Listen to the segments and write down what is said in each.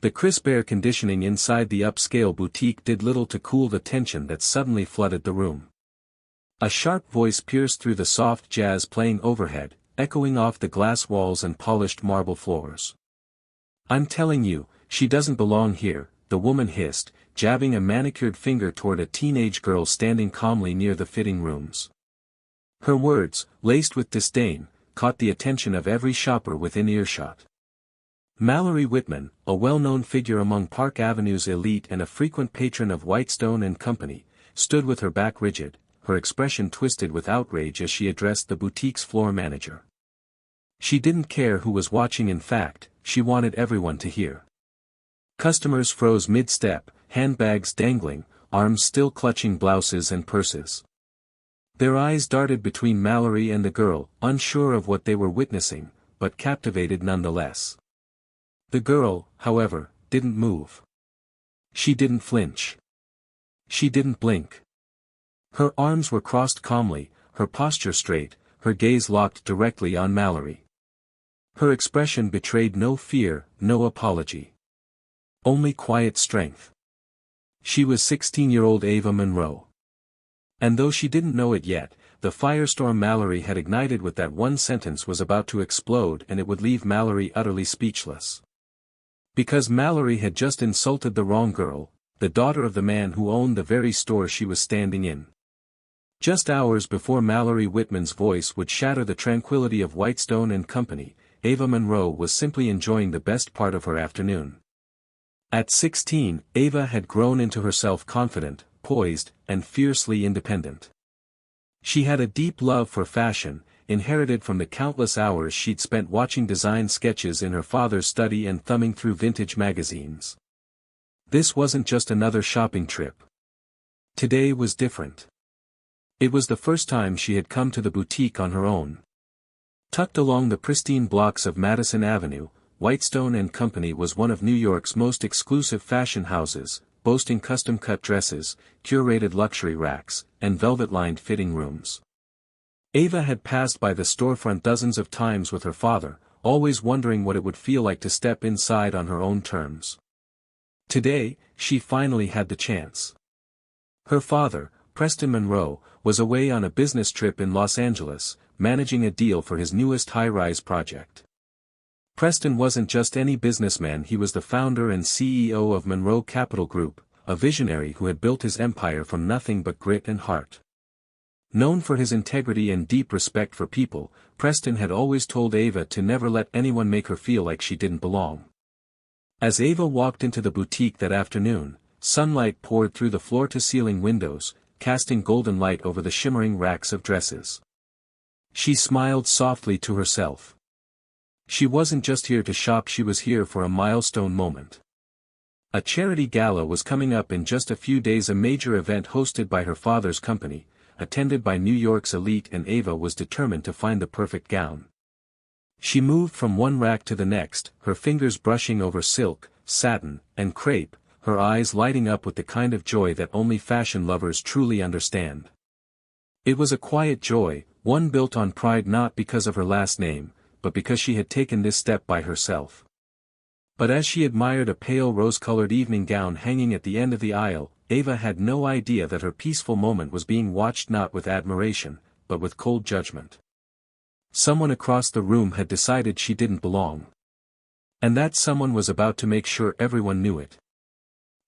The crisp air conditioning inside the upscale boutique did little to cool the tension that suddenly flooded the room. A sharp voice pierced through the soft jazz playing overhead, echoing off the glass walls and polished marble floors. "I'm telling you, she doesn't belong here," the woman hissed, jabbing a manicured finger toward a teenage girl standing calmly near the fitting rooms. Her words, laced with disdain, caught the attention of every shopper within earshot. Mallory Whitman, a well-known figure among Park Avenue's elite and a frequent patron of Whitestone and Company, stood with her back rigid, her expression twisted with outrage as she addressed the boutique's floor manager. She didn't care who was watching. In fact, she wanted everyone to hear. Customers froze mid-step, handbags dangling, arms still clutching blouses and purses. Their eyes darted between Mallory and the girl, unsure of what they were witnessing, but captivated nonetheless. The girl, however, didn't move. She didn't flinch. She didn't blink. Her arms were crossed calmly, her posture straight, her gaze locked directly on Mallory. Her expression betrayed no fear, no apology. Only quiet strength. She was 16-year-old Ava Monroe. And though she didn't know it yet, the firestorm Mallory had ignited with that one sentence was about to explode, and it would leave Mallory utterly speechless. Because Mallory had just insulted the wrong girl, the daughter of the man who owned the very store she was standing in. Just hours before Mallory Whitman's voice would shatter the tranquility of Whitestone and Company, Ava Monroe was simply enjoying the best part of her afternoon. At 16, Ava had grown into herself confident, poised, and fiercely independent. She had a deep love for fashion, inherited from the countless hours she'd spent watching design sketches in her father's study and thumbing through vintage magazines. This wasn't just another shopping trip. Today was different. It was the first time she had come to the boutique on her own. Tucked along the pristine blocks of Madison Avenue, Whitestone and Company was one of New York's most exclusive fashion houses, boasting custom-cut dresses, curated luxury racks, and velvet-lined fitting rooms. Ava had passed by the storefront dozens of times with her father, always wondering what it would feel like to step inside on her own terms. Today, she finally had the chance. Her father, Preston Monroe, was away on a business trip in Los Angeles, managing a deal for his newest high-rise project. Preston wasn't just any businessman, he was the founder and CEO of Monroe Capital Group, a visionary who had built his empire from nothing but grit and heart. Known for his integrity and deep respect for people, Preston had always told Ava to never let anyone make her feel like she didn't belong. As Ava walked into the boutique that afternoon, sunlight poured through the floor-to-ceiling windows, casting golden light over the shimmering racks of dresses. She smiled softly to herself. She wasn't just here to shop, she was here for a milestone moment. A charity gala was coming up in just a few days, a major event hosted by her father's company, attended by New York's elite, and Ava was determined to find the perfect gown. She moved from one rack to the next, her fingers brushing over silk, satin, and crepe, her eyes lighting up with the kind of joy that only fashion lovers truly understand. It was a quiet joy, one built on pride, not because of her last name, but because she had taken this step by herself. But as she admired a pale rose-colored evening gown hanging at the end of the aisle, Ava had no idea that her peaceful moment was being watched not with admiration, but with cold judgment. Someone across the room had decided she didn't belong. And that someone was about to make sure everyone knew it.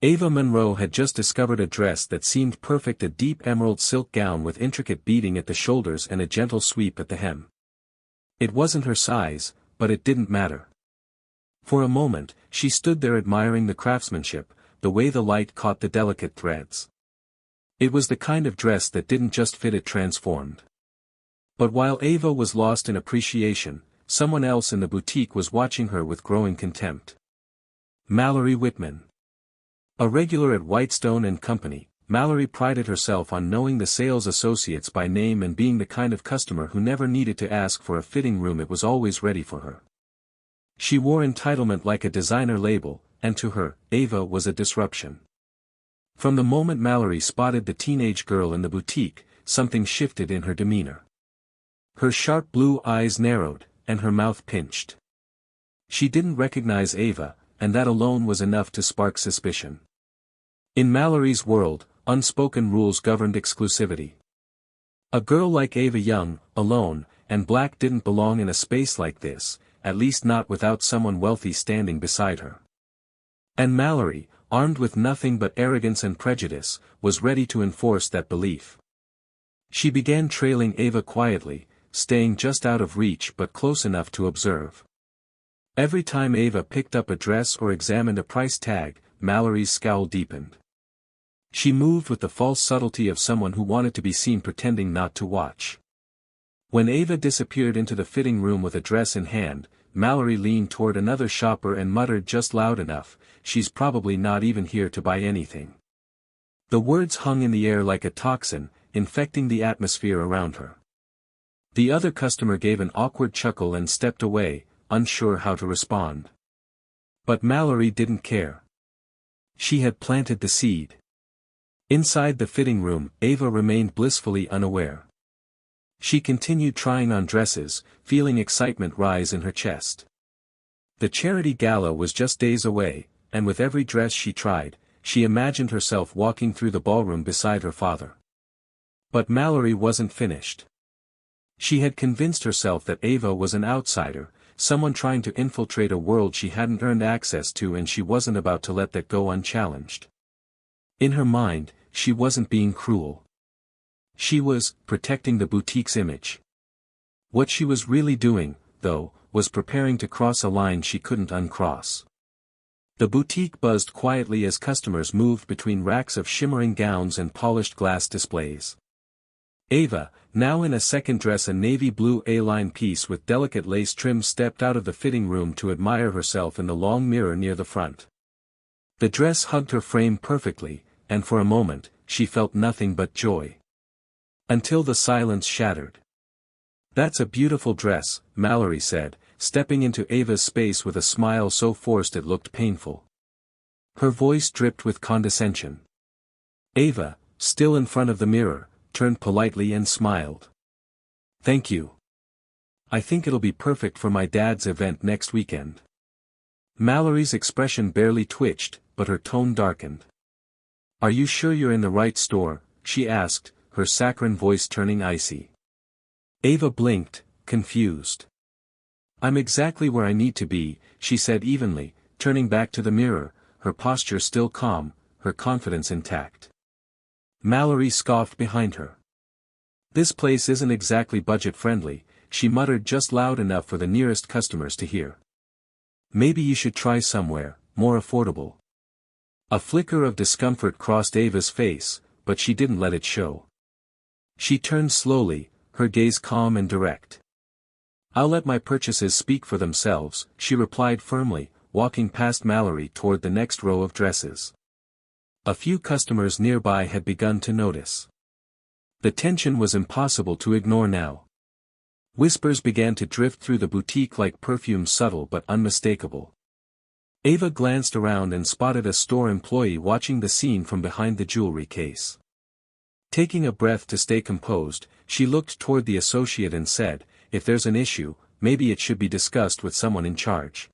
Ava Monroe had just discovered a dress that seemed perfect, a deep emerald silk gown with intricate beading at the shoulders and a gentle sweep at the hem. It wasn't her size, but it didn't matter. For a moment, she stood there admiring the craftsmanship, the way the light caught the delicate threads. It was the kind of dress that didn't just fit, it transformed. But while Ava was lost in appreciation, someone else in the boutique was watching her with growing contempt. Mallory Whitman. A regular at Whitestone and Company, Mallory prided herself on knowing the sales associates by name and being the kind of customer who never needed to ask for a fitting room, it was always ready for her. She wore entitlement like a designer label, and to her, Ava was a disruption. From the moment Mallory spotted the teenage girl in the boutique, something shifted in her demeanor. Her sharp blue eyes narrowed, and her mouth pinched. She didn't recognize Ava, and that alone was enough to spark suspicion. In Mallory's world, unspoken rules governed exclusivity. A girl like Ava Young, alone, and black didn't belong in a space like this, at least not without someone wealthy standing beside her. And Mallory, armed with nothing but arrogance and prejudice, was ready to enforce that belief. She began trailing Ava quietly, staying just out of reach but close enough to observe. Every time Ava picked up a dress or examined a price tag, Mallory's scowl deepened. She moved with the false subtlety of someone who wanted to be seen pretending not to watch. When Ava disappeared into the fitting room with a dress in hand, Mallory leaned toward another shopper and muttered just loud enough, "She's probably not even here to buy anything." The words hung in the air like a toxin, infecting the atmosphere around her. The other customer gave an awkward chuckle and stepped away, unsure how to respond. But Mallory didn't care. She had planted the seed. Inside the fitting room, Ava remained blissfully unaware. She continued trying on dresses, feeling excitement rise in her chest. The charity gala was just days away, and with every dress she tried, she imagined herself walking through the ballroom beside her father. But Mallory wasn't finished. She had convinced herself that Ava was an outsider, someone trying to infiltrate a world she hadn't earned access to, and she wasn't about to let that go unchallenged. In her mind, she wasn't being cruel. She was protecting the boutique's image. What she was really doing, though, was preparing to cross a line she couldn't uncross. The boutique buzzed quietly as customers moved between racks of shimmering gowns and polished glass displays. Ava, now in a second dress, a navy blue A-line piece with delicate lace trim, stepped out of the fitting room to admire herself in the long mirror near the front. The dress hugged her frame perfectly, and for a moment, she felt nothing but joy. Until the silence shattered. "That's a beautiful dress," Mallory said, stepping into Ava's space with a smile so forced it looked painful. Her voice dripped with condescension. Ava, still in front of the mirror, turned politely and smiled. "Thank you. I think it'll be perfect for my dad's event next weekend." Mallory's expression barely twitched, but her tone darkened. "Are you sure you're in the right store?" she asked, her saccharine voice turning icy. Ava blinked, confused. "I'm exactly where I need to be," she said evenly, turning back to the mirror, her posture still calm, her confidence intact. Mallory scoffed behind her. "This place isn't exactly budget-friendly," she muttered just loud enough for the nearest customers to hear. "Maybe you should try somewhere more affordable." A flicker of discomfort crossed Ava's face, but she didn't let it show. She turned slowly, her gaze calm and direct. "I'll let my purchases speak for themselves," she replied firmly, walking past Mallory toward the next row of dresses. A few customers nearby had begun to notice. The tension was impossible to ignore now. Whispers began to drift through the boutique like perfume, subtle but unmistakable. Ava glanced around and spotted a store employee watching the scene from behind the jewelry case. Taking a breath to stay composed, she looked toward the associate and said, "If there's an issue, maybe it should be discussed with someone in charge."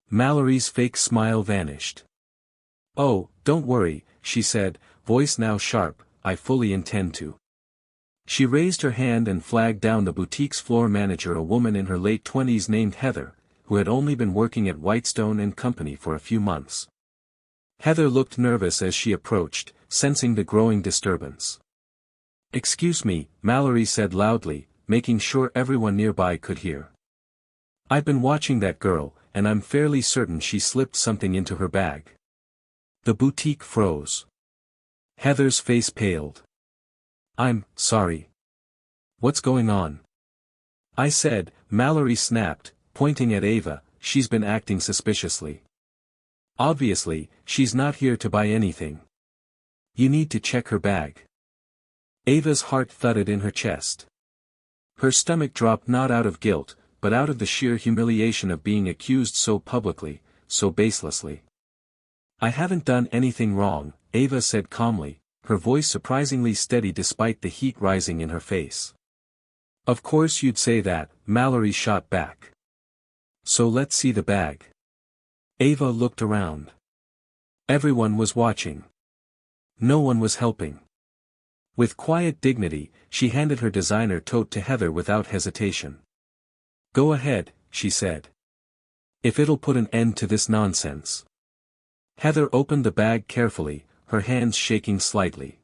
Mallory's fake smile vanished. "Oh, don't worry," she said, voice now sharp, "I fully intend to." She raised her hand and flagged down the boutique's floor manager, a woman in her late 20s named Heather, who had only been working at Whitestone and Company for a few months. Heather looked nervous as she approached, sensing the growing disturbance. "Excuse me," Mallory said loudly, making sure everyone nearby could hear. "I've been watching that girl, and I'm fairly certain she slipped something into her bag." The boutique froze. Heather's face paled. "I'm sorry. What's going on?" "I said," Mallory snapped, pointing at Ava, "she's been acting suspiciously. Obviously, she's not here to buy anything. You need to check her bag." Ava's heart thudded in her chest. Her stomach dropped, not out of guilt, but out of the sheer humiliation of being accused so publicly, so baselessly. "I haven't done anything wrong," Ava said calmly, her voice surprisingly steady despite the heat rising in her face. "Of course you'd say that," Mallory shot back. "So let's see the bag." Ava looked around. Everyone was watching. No one was helping. With quiet dignity, she handed her designer tote to Heather without hesitation. "Go ahead," she said. "If it'll put an end to this nonsense." Heather opened the bag carefully, her hands shaking slightly.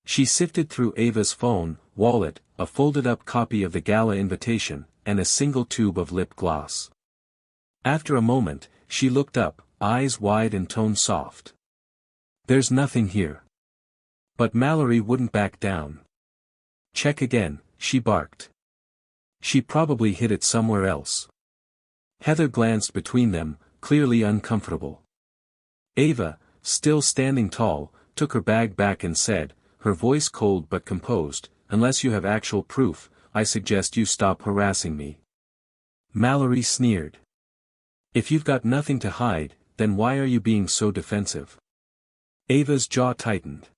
She sifted through Ava's phone, wallet, a folded-up copy of the gala invitation, and a single tube of lip gloss. After a moment, she looked up, eyes wide and tone soft. "There's nothing here." But Mallory wouldn't back down. "Check again," she barked. "She probably hid it somewhere else." Heather glanced between them, clearly uncomfortable. Ava, still standing tall, took her bag back and said, her voice cold but composed, "Unless you have actual proof, I suggest you stop harassing me." Mallory sneered. "If you've got nothing to hide, then why are you being so defensive?" Ava's jaw tightened.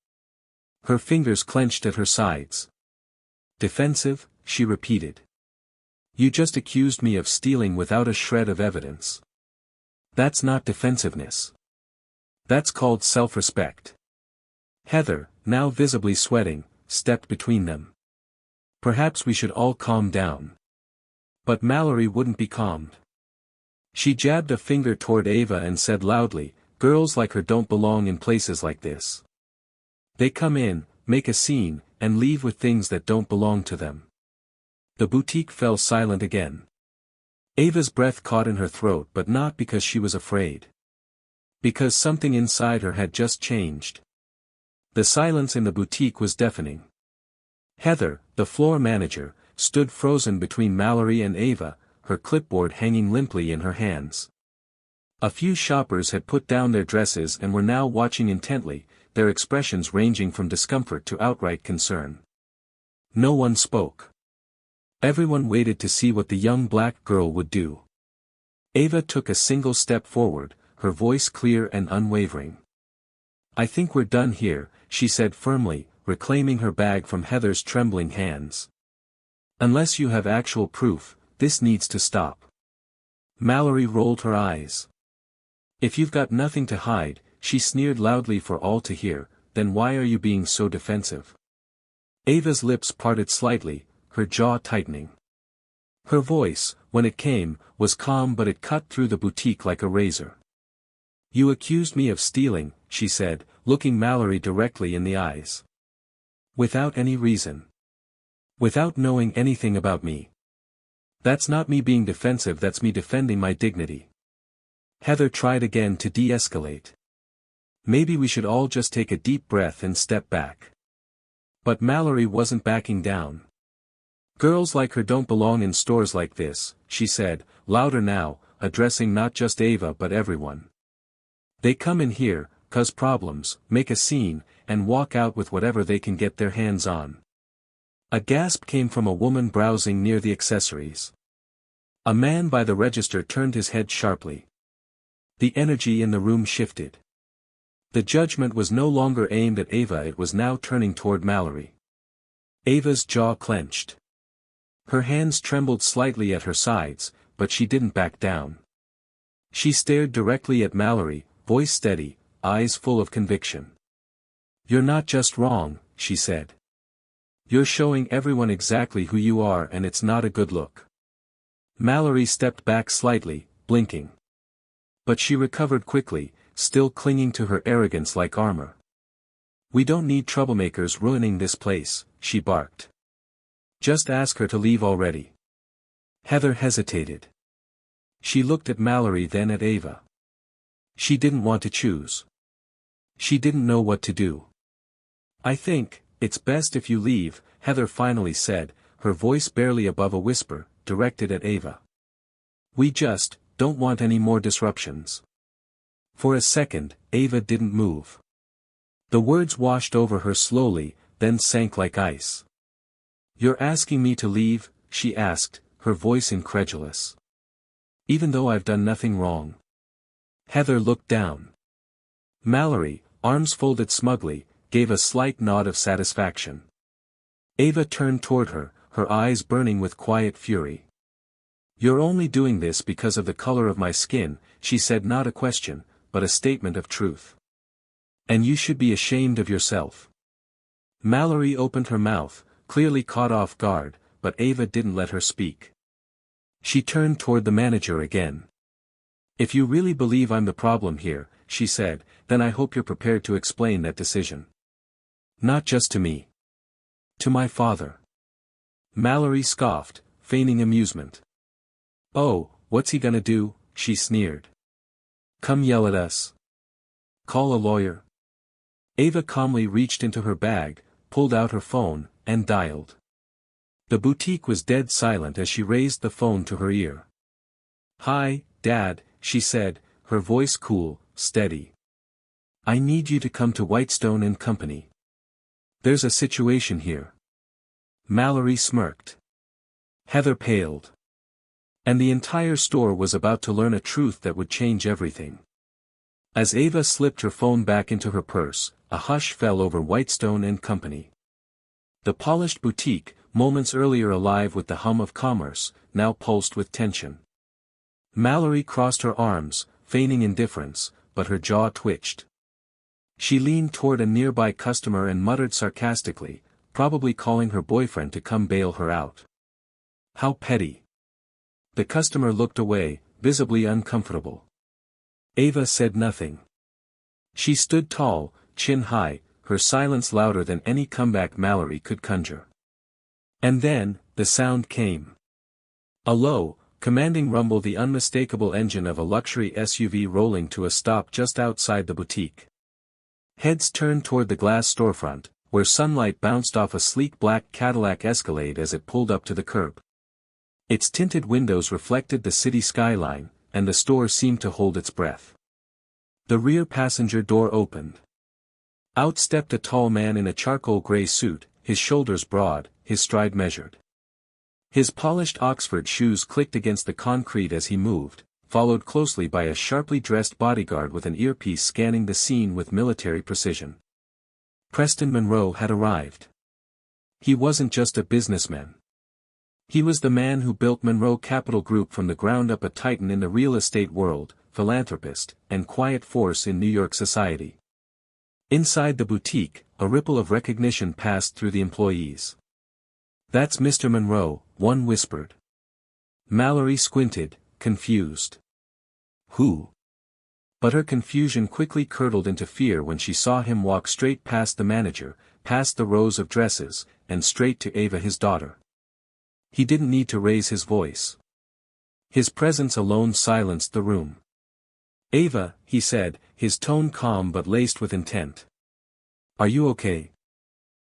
Her fingers clenched at her sides. "Defensive?" she repeated. "You just accused me of stealing without a shred of evidence. That's not defensiveness. That's called self-respect." Heather, now visibly sweating, stepped between them. "Perhaps we should all calm down." But Mallory wouldn't be calmed. She jabbed a finger toward Ava and said loudly, "Girls like her don't belong in places like this. They come in, make a scene, and leave with things that don't belong to them." The boutique fell silent again. Ava's breath caught in her throat, but not because she was afraid. Because something inside her had just changed. The silence in the boutique was deafening. Heather, the floor manager, stood frozen between Mallory and Ava, her clipboard hanging limply in her hands. A few shoppers had put down their dresses and were now watching intently, their expressions ranging from discomfort to outright concern. No one spoke. Everyone waited to see what the young black girl would do. Ava took a single step forward, her voice clear and unwavering. "I think we're done here," she said firmly, reclaiming her bag from Heather's trembling hands. "Unless you have actual proof, this needs to stop." Mallory rolled her eyes. "If you've got nothing to hide," she sneered loudly for all to hear, "then why are you being so defensive?" Ava's lips parted slightly, her jaw tightening. Her voice, when it came, was calm, but it cut through the boutique like a razor. "You accused me of stealing," she said, looking Mallory directly in the eyes. "Without any reason. Without knowing anything about me. That's not me being defensive, that's me defending my dignity." Heather tried again to de-escalate. "Maybe we should all just take a deep breath and step back." But Mallory wasn't backing down. "Girls like her don't belong in stores like this," she said, louder now, addressing not just Ava but everyone. "They come in here, cause problems, make a scene, and walk out with whatever they can get their hands on." A gasp came from a woman browsing near the accessories. A man by the register turned his head sharply. The energy in the room shifted. The judgment was no longer aimed at Ava, it was now turning toward Mallory. Ava's jaw clenched. Her hands trembled slightly at her sides, but she didn't back down. She stared directly at Mallory, voice steady, eyes full of conviction. "You're not just wrong," she said. "You're showing everyone exactly who you are, and it's not a good look." Mallory stepped back slightly, blinking. But she recovered quickly, still clinging to her arrogance like armor. "We don't need troublemakers ruining this place," she barked. "Just ask her to leave already." Heather hesitated. She looked at Mallory, then at Ava. She didn't want to choose. She didn't know what to do. "I think it's best if you leave," Heather finally said, her voice barely above a whisper, directed at Ava. "We just don't want any more disruptions." For a second, Ava didn't move. The words washed over her slowly, then sank like ice. "You're asking me to leave?" she asked, her voice incredulous. "Even though I've done nothing wrong?" Heather looked down. Mallory, arms folded smugly, gave a slight nod of satisfaction. Ava turned toward her, her eyes burning with quiet fury. "You're only doing this because of the color of my skin," she said, not a question, but a statement of truth. "And you should be ashamed of yourself." Mallory opened her mouth, clearly caught off guard, but Ava didn't let her speak. She turned toward the manager again. "If you really believe I'm the problem here," she said, "then I hope you're prepared to explain that decision. Not just to me. To my father." Mallory scoffed, feigning amusement. "Oh, what's he gonna do?" she sneered. "Come yell at us? Call a lawyer?" Ava calmly reached into her bag, pulled out her phone, and dialed. The boutique was dead silent as she raised the phone to her ear. "Hi, Dad," she said, her voice cool, steady. "I need you to come to Whitestone and Company. There's a situation here." Mallory smirked. Heather paled. And the entire store was about to learn a truth that would change everything. As Ava slipped her phone back into her purse, a hush fell over Whitestone and Company. The polished boutique, moments earlier alive with the hum of commerce, now pulsed with tension. Mallory crossed her arms, feigning indifference, but her jaw twitched. She leaned toward a nearby customer and muttered sarcastically, probably calling her boyfriend to come bail her out. How petty. The customer looked away, visibly uncomfortable. Ava said nothing. She stood tall, chin high, her silence louder than any comeback Mallory could conjure. And then, the sound came. A low, commanding rumble, the unmistakable engine of a luxury SUV rolling to a stop just outside the boutique. Heads turned toward the glass storefront, where sunlight bounced off a sleek black Cadillac Escalade as it pulled up to the curb. Its tinted windows reflected the city skyline, and the store seemed to hold its breath. The rear passenger door opened. Out stepped a tall man in a charcoal gray suit, his shoulders broad, his stride measured. His polished Oxford shoes clicked against the concrete as he moved, followed closely by a sharply dressed bodyguard with an earpiece scanning the scene with military precision. Preston Monroe had arrived. He wasn't just a businessman. He was the man who built Monroe Capital Group from the ground up, a titan in the real estate world, philanthropist, and quiet force in New York society. Inside the boutique, a ripple of recognition passed through the employees. "That's Mr. Monroe," one whispered. Mallory squinted, confused. "Who?" But her confusion quickly curdled into fear when she saw him walk straight past the manager, past the rows of dresses, and straight to Ava, his daughter. He didn't need to raise his voice. His presence alone silenced the room. "Ava," he said, his tone calm but laced with intent. "Are you okay?"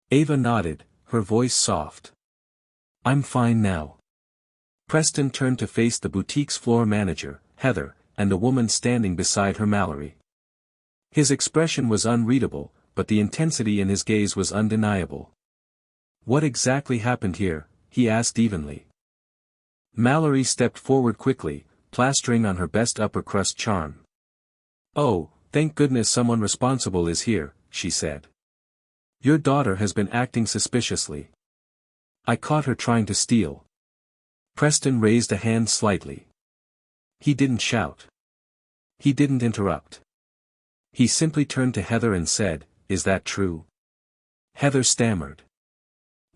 Ava nodded, her voice soft. "I'm fine now." Preston turned to face the boutique's floor manager, Heather, and the woman standing beside her, Mallory. His expression was unreadable, but the intensity in his gaze was undeniable. "What exactly happened here?" he asked evenly. Mallory stepped forward quickly, plastering on her best upper-crust charm. "Oh, thank goodness someone responsible is here," she said. "Your daughter has been acting suspiciously. I caught her trying to steal." Preston raised a hand slightly. He didn't shout. He didn't interrupt. He simply turned to Heather and said, "Is that true?" Heather stammered.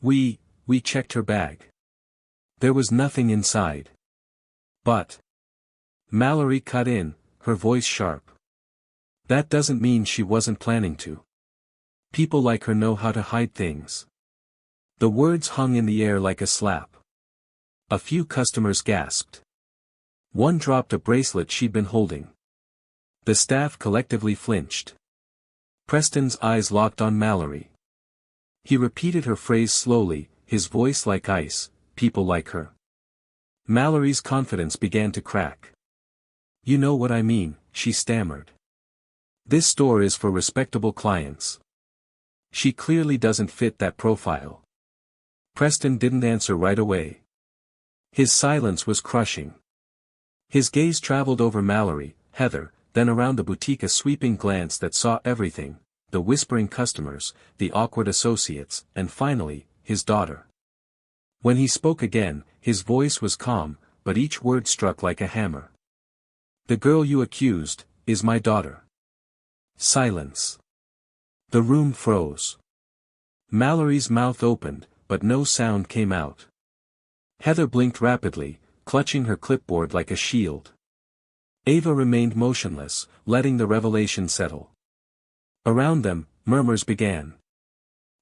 We checked her bag. There was nothing inside." "But..." Mallory cut in, her voice sharp. "That doesn't mean she wasn't planning to. People like her know how to hide things." The words hung in the air like a slap. A few customers gasped. One dropped a bracelet she'd been holding. The staff collectively flinched. Preston's eyes locked on Mallory. He repeated her phrase slowly, his voice like ice, "People like her." Mallory's confidence began to crack. "You know what I mean," she stammered. "This store is for respectable clients. She clearly doesn't fit that profile." Preston didn't answer right away. His silence was crushing. His gaze traveled over Mallory, Heather, then around the boutique, a sweeping glance that saw everything, the whispering customers, the awkward associates, and finally, his daughter. When he spoke again, his voice was calm, but each word struck like a hammer. "The girl you accused, is my daughter." Silence. The room froze. Mallory's mouth opened, but no sound came out. Heather blinked rapidly, clutching her clipboard like a shield. Ava remained motionless, letting the revelation settle. Around them, murmurs began.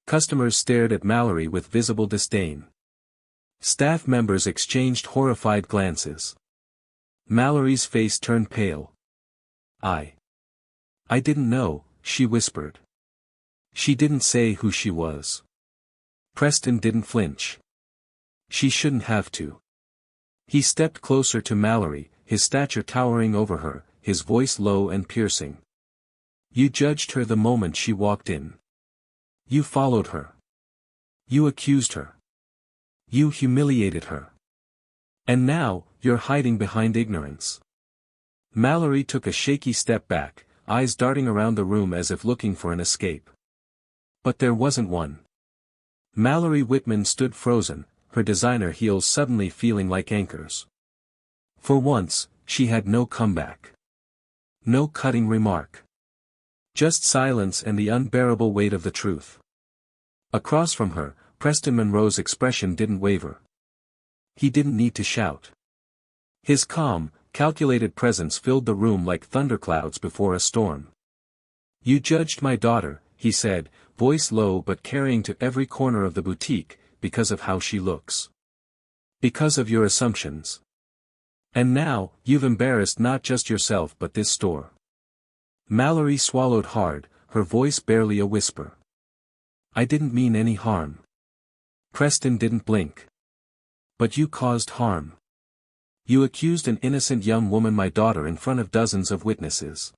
Customers stared at Mallory with visible disdain. Staff members exchanged horrified glances. Mallory's face turned pale. I didn't know," she whispered. She didn't say who she was. Preston didn't flinch. She shouldn't have to. He stepped closer to Mallory, his stature towering over her, his voice low and piercing. "You judged her the moment she walked in. You followed her. You accused her. You humiliated her. And now, you're hiding behind ignorance." Mallory took a shaky step back, eyes darting around the room as if looking for an escape. But there wasn't one. Mallory Whitman stood frozen, her designer heels suddenly feeling like anchors. For once, she had no comeback. No cutting remark. Just silence and the unbearable weight of the truth. Across from her, Preston Monroe's expression didn't waver. He didn't need to shout. His calm, calculated presence filled the room like thunderclouds before a storm. "You judged my daughter," he said, voice low but carrying to every corner of the boutique, "because of how she looks. Because of your assumptions. And now, you've embarrassed not just yourself but this store." Mallory swallowed hard, her voice barely a whisper. "I didn't mean any harm." Preston didn't blink. "But you caused harm. You accused an innocent young woman, my daughter, in front of dozens of witnesses.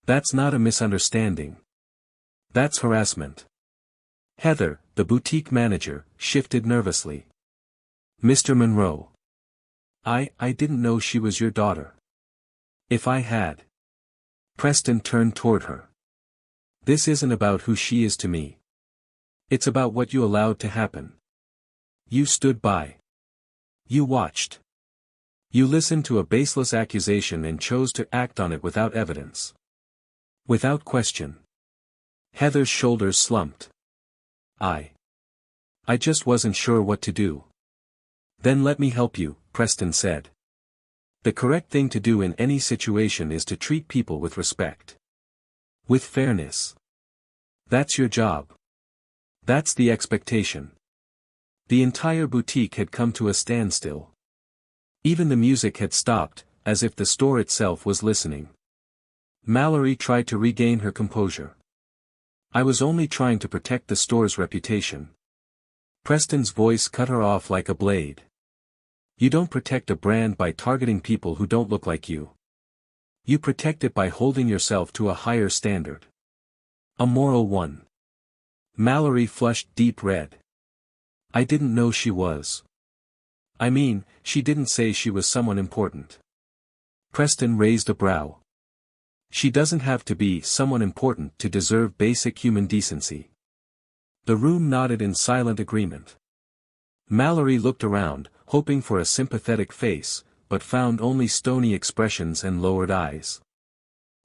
That's not a misunderstanding. That's harassment." Heather, the boutique manager, shifted nervously. "Mr. Monroe. I didn't know she was your daughter. If I had." Preston turned toward her. "This isn't about who she is to me. It's about what you allowed to happen. You stood by. You watched. You listened to a baseless accusation and chose to act on it without evidence. Without question." Heather's shoulders slumped. I just wasn't sure what to do." "Then let me help you," Preston said. "The correct thing to do in any situation is to treat people with respect. With fairness. That's your job. That's the expectation." The entire boutique had come to a standstill. Even the music had stopped, as if the store itself was listening. Mallory tried to regain her composure. "I was only trying to protect the store's reputation." Preston's voice cut her off like a blade. "You don't protect a brand by targeting people who don't look like you. You protect it by holding yourself to a higher standard. A moral one." Mallory flushed deep red. "I didn't know she was. I mean, she didn't say she was someone important." Preston raised a brow. "She doesn't have to be someone important to deserve basic human decency." The room nodded in silent agreement. Mallory looked around, hoping for a sympathetic face, but found only stony expressions and lowered eyes.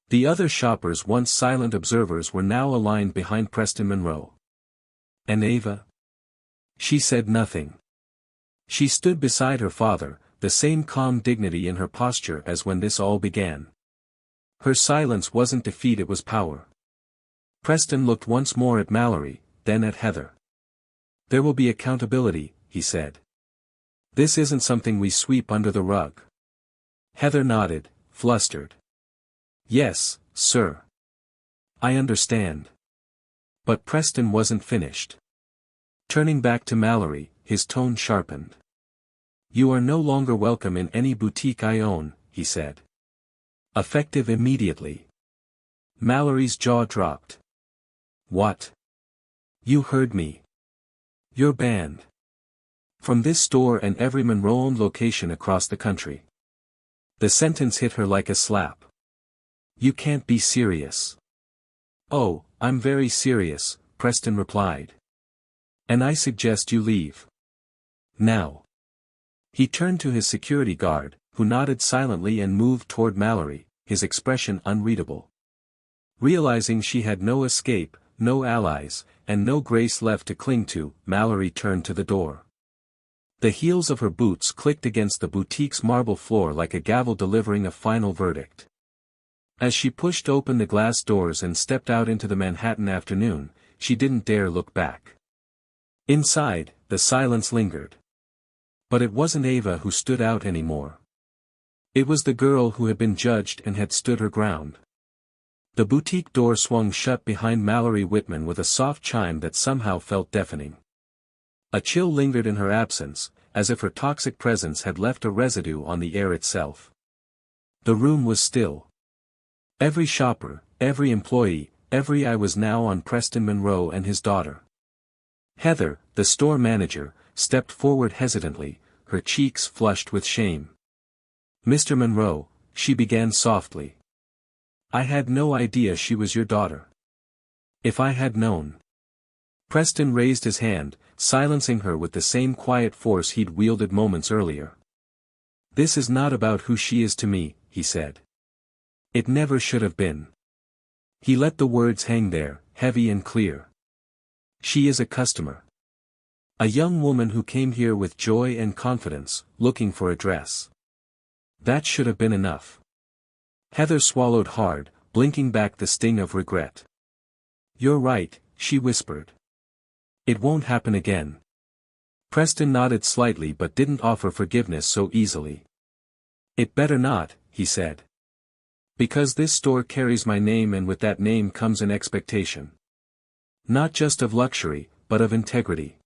The other shoppers, once silent observers, were now aligned behind Preston Monroe. "And Ava?" She said nothing. She stood beside her father, the same calm dignity in her posture as when this all began. Her silence wasn't defeat, it was power. Preston looked once more at Mallory, then at Heather. "There will be accountability," he said. "This isn't something we sweep under the rug." Heather nodded, flustered. "Yes, sir. I understand." But Preston wasn't finished. Turning back to Mallory, his tone sharpened. "You are no longer welcome in any boutique I own," he said. "Effective immediately." Mallory's jaw dropped. "What? You heard me. You're banned. From this store and every Monroe-owned location across the country." The sentence hit her like a slap. "You can't be serious." "Oh, I'm very serious," Preston replied. "And I suggest you leave. Now." He turned to his security guard, who nodded silently and moved toward Mallory, his expression unreadable. Realizing she had no escape, no allies, and no grace left to cling to, Mallory turned to the door. The heels of her boots clicked against the boutique's marble floor like a gavel delivering a final verdict. As she pushed open the glass doors and stepped out into the Manhattan afternoon, she didn't dare look back. Inside, the silence lingered. But it wasn't Ava who stood out anymore. It was the girl who had been judged and had stood her ground. The boutique door swung shut behind Mallory Whitman with a soft chime that somehow felt deafening. A chill lingered in her absence, as if her toxic presence had left a residue on the air itself. The room was still. Every shopper, every employee, every eye was now on Preston Monroe and his daughter. Heather, the store manager, stepped forward hesitantly, her cheeks flushed with shame. "Mr. Monroe," she began softly. "I had no idea she was your daughter. If I had known." Preston raised his hand, silencing her with the same quiet force he'd wielded moments earlier. "This is not about who she is to me," he said. "It never should have been." He let the words hang there, heavy and clear. "She is a customer. A young woman who came here with joy and confidence, looking for a dress. That should have been enough." Heather swallowed hard, blinking back the sting of regret. "You're right," she whispered. "It won't happen again." Preston nodded slightly but didn't offer forgiveness so easily. "It better not," he said. "Because this store carries my name, and with that name comes an expectation. Not just of luxury, but of integrity."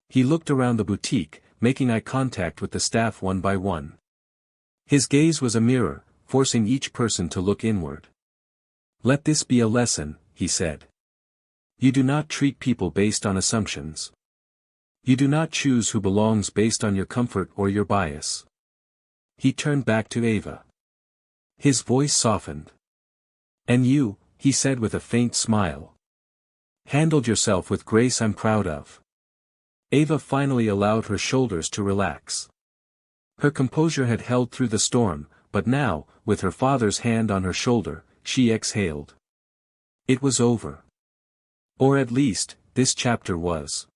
He looked around the boutique, making eye contact with the staff one by one. His gaze was a mirror, forcing each person to look inward. "Let this be a lesson," he said. "You do not treat people based on assumptions. You do not choose who belongs based on your comfort or your bias." He turned back to Ava. His voice softened. "And you," he said with a faint smile. "Handled yourself with grace I'm proud of." Ava finally allowed her shoulders to relax. Her composure had held through the storm, but now, with her father's hand on her shoulder, she exhaled. It was over. Or at least, this chapter was.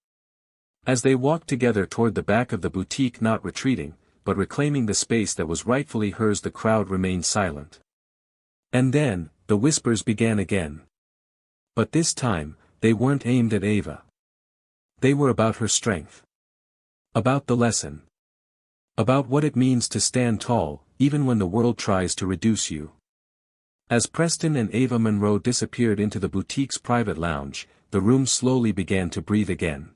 As they walked together toward the back of the boutique, not retreating, but reclaiming the space that was rightfully hers, the crowd remained silent. And then, the whispers began again. But this time, they weren't aimed at Ava. They were about her strength. About the lesson. About what it means to stand tall, even when the world tries to reduce you. As Preston and Ava Monroe disappeared into the boutique's private lounge, the room slowly began to breathe again.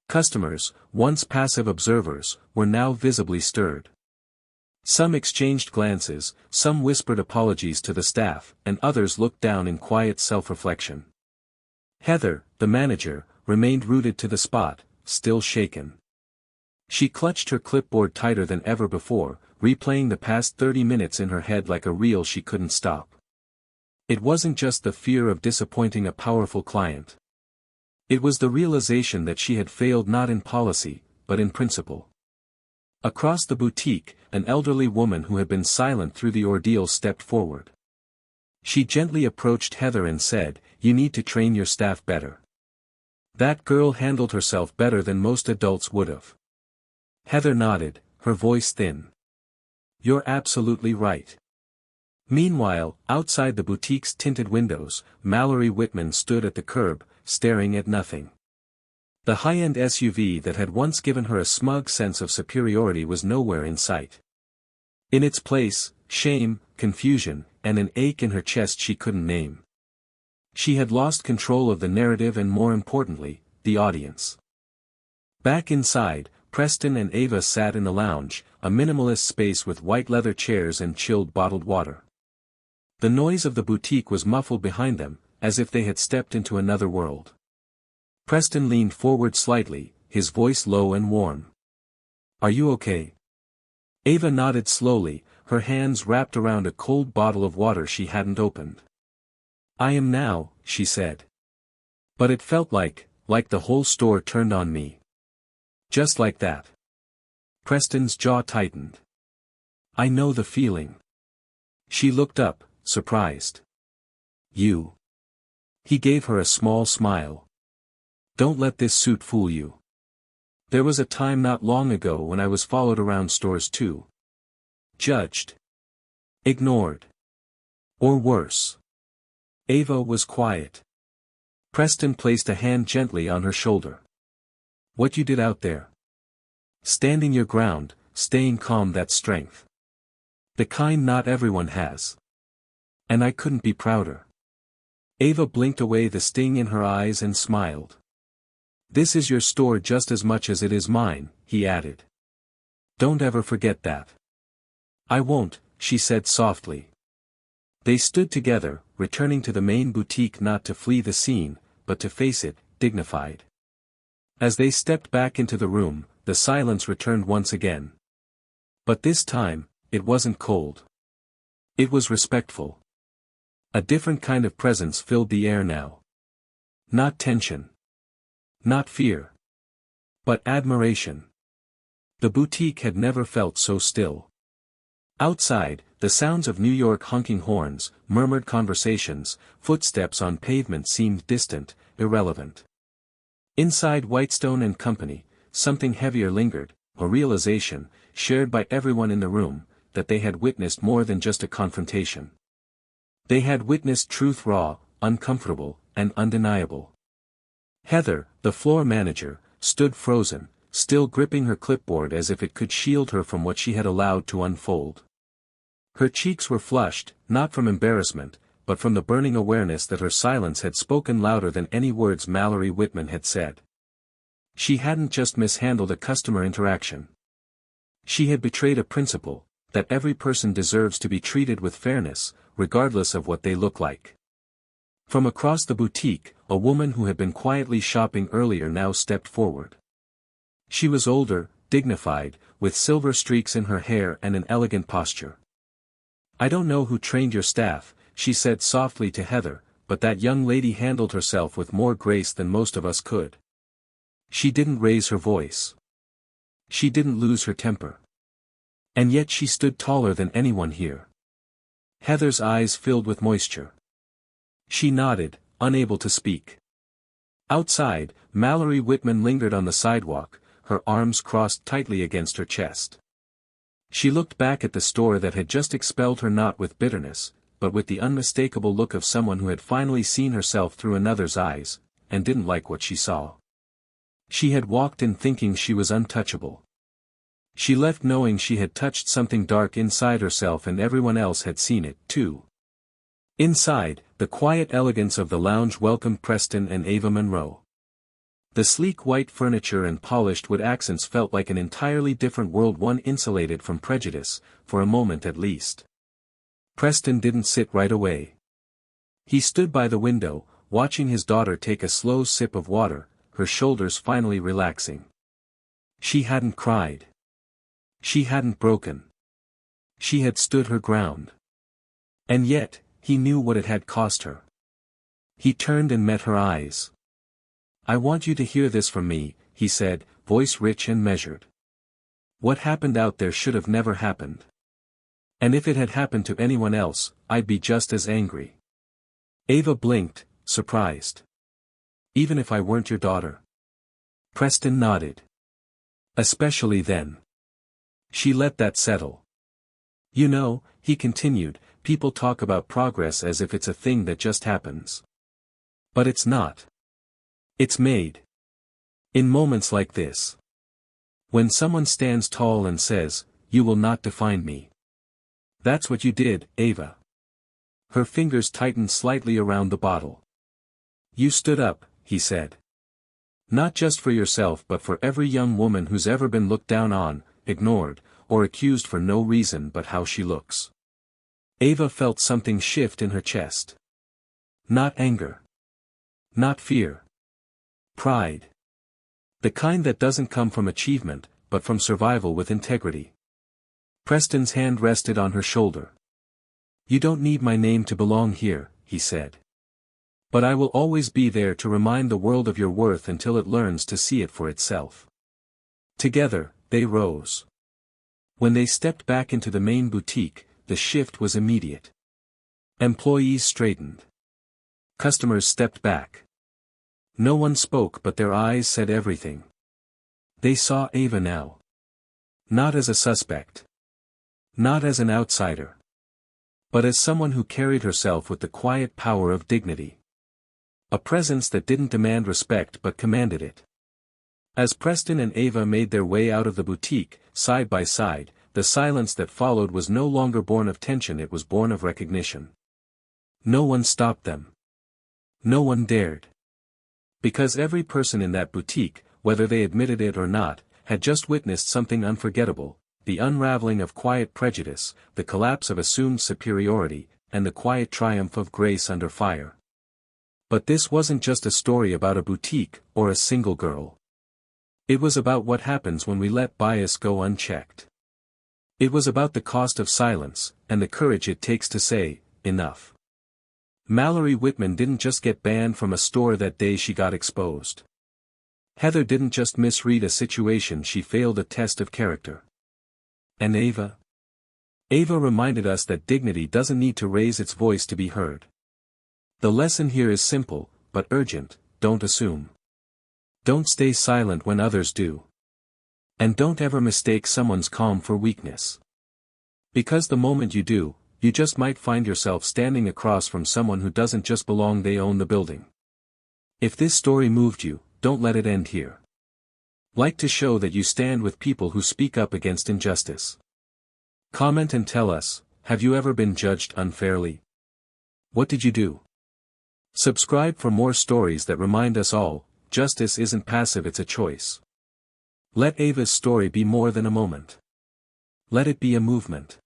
Customers, once passive observers, were now visibly stirred. Some exchanged glances, some whispered apologies to the staff, and others looked down in quiet self-reflection. Heather, the manager, remained rooted to the spot, still shaken. She clutched her clipboard tighter than ever before, replaying the past 30 minutes in her head like a reel she couldn't stop. It wasn't just the fear of disappointing a powerful client. It was the realization that she had failed not in policy, but in principle. Across the boutique, an elderly woman who had been silent through the ordeal stepped forward. She gently approached Heather and said, "You need to train your staff better. That girl handled herself better than most adults would have." Heather nodded, her voice thin. "You're absolutely right." Meanwhile, outside the boutique's tinted windows, Mallory Whitman stood at the curb, staring at nothing. The high-end SUV that had once given her a smug sense of superiority was nowhere in sight. In its place, shame, confusion, and an ache in her chest she couldn't name. She had lost control of the narrative and, more importantly, the audience. Back inside, Preston and Ava sat in the lounge, a minimalist space with white leather chairs and chilled bottled water. The noise of the boutique was muffled behind them, as if they had stepped into another world. Preston leaned forward slightly, his voice low and warm. "Are you okay?" Ava nodded slowly, her hands wrapped around a cold bottle of water she hadn't opened. "I am now," she said. "But it felt like the whole store turned on me. Just like that." Preston's jaw tightened. I know the feeling. She looked up, surprised. You. He gave her a small smile. Don't let this suit fool you. There was a time not long ago when I was followed around stores too. Judged. Ignored. Or worse. Ava was quiet. Preston placed a hand gently on her shoulder. What you did out there. Standing your ground, staying calm, that's strength. The kind not everyone has. And I couldn't be prouder. Ava blinked away the sting in her eyes and smiled. This is your store just as much as it is mine, he added. Don't ever forget that. I won't, she said softly. They stood together, returning to the main boutique not to flee the scene, but to face it, dignified. As they stepped back into the room, the silence returned once again. But this time, it wasn't cold. It was respectful. A different kind of presence filled the air now. Not tension. Not fear. But admiration. The boutique had never felt so still. Outside, the sounds of New York honking horns, murmured conversations, footsteps on pavement seemed distant, irrelevant. Inside Whitestone and Company, something heavier lingered, a realization, shared by everyone in the room, that they had witnessed more than just a confrontation. They had witnessed truth raw, uncomfortable, and undeniable. Heather, the floor manager, stood frozen, still gripping her clipboard as if it could shield her from what she had allowed to unfold. Her cheeks were flushed, not from embarrassment, but from the burning awareness that her silence had spoken louder than any words Mallory Whitman had said. She hadn't just mishandled a customer interaction. She had betrayed a principle, that every person deserves to be treated with fairness, regardless of what they look like. From across the boutique, a woman who had been quietly shopping earlier now stepped forward. She was older, dignified, with silver streaks in her hair and an elegant posture. I don't know who trained your staff, she said softly to Heather, but that young lady handled herself with more grace than most of us could. She didn't raise her voice. She didn't lose her temper. And yet she stood taller than anyone here. Heather's eyes filled with moisture. She nodded, unable to speak. Outside, Mallory Whitman lingered on the sidewalk, her arms crossed tightly against her chest. She looked back at the store that had just expelled her not with bitterness, but with the unmistakable look of someone who had finally seen herself through another's eyes, and didn't like what she saw. She had walked in thinking she was untouchable. She left knowing she had touched something dark inside herself and everyone else had seen it, too. Inside, the quiet elegance of the lounge welcomed Preston and Ava Monroe. The sleek white furniture and polished wood accents felt like an entirely different world, one insulated from prejudice, for a moment at least. Preston didn't sit right away. He stood by the window, watching his daughter take a slow sip of water, her shoulders finally relaxing. She hadn't cried. She hadn't broken. She had stood her ground. And yet, he knew what it had cost her. He turned and met her eyes. I want you to hear this from me, he said, voice rich and measured. What happened out there should have never happened. And if it had happened to anyone else, I'd be just as angry. Ava blinked, surprised. Even if I weren't your daughter? Preston nodded. Especially then. She let that settle. You know, he continued, people talk about progress as if it's a thing that just happens. But it's not. It's made. In moments like this. When someone stands tall and says, you will not define me. That's what you did, Ava. Her fingers tightened slightly around the bottle. You stood up, he said. Not just for yourself but for every young woman who's ever been looked down on, ignored, or accused for no reason but how she looks. Ava felt something shift in her chest. Not anger. Not fear. Pride. The kind that doesn't come from achievement, but from survival with integrity. Preston's hand rested on her shoulder. You don't need my name to belong here, he said. But I will always be there to remind the world of your worth until it learns to see it for itself. Together, they rose. When they stepped back into the main boutique, the shift was immediate. Employees straightened. Customers stepped back. No one spoke, but their eyes said everything. They saw Ava now. Not as a suspect. Not as an outsider. But as someone who carried herself with the quiet power of dignity. A presence that didn't demand respect but commanded it. As Preston and Ava made their way out of the boutique, side by side, the silence that followed was no longer born of tension, it was born of recognition. No one stopped them. No one dared. Because every person in that boutique, whether they admitted it or not, had just witnessed something unforgettable, the unraveling of quiet prejudice, the collapse of assumed superiority, and the quiet triumph of grace under fire. But this wasn't just a story about a boutique, or a single girl. It was about what happens when we let bias go unchecked. It was about the cost of silence, and the courage it takes to say, enough. Mallory Whitman didn't just get banned from a store that day, she got exposed. Heather didn't just misread a situation, she failed a test of character. And Ava? Ava reminded us that dignity doesn't need to raise its voice to be heard. The lesson here is simple, but urgent: don't assume. Don't stay silent when others do. And don't ever mistake someone's calm for weakness. Because the moment you do, you just might find yourself standing across from someone who doesn't just belong, they own the building. If this story moved you, don't let it end here. Like to show that you stand with people who speak up against injustice. Comment and tell us, have you ever been judged unfairly? What did you do? Subscribe for more stories that remind us all, justice isn't passive, it's a choice. Let Ava's story be more than a moment. Let it be a movement.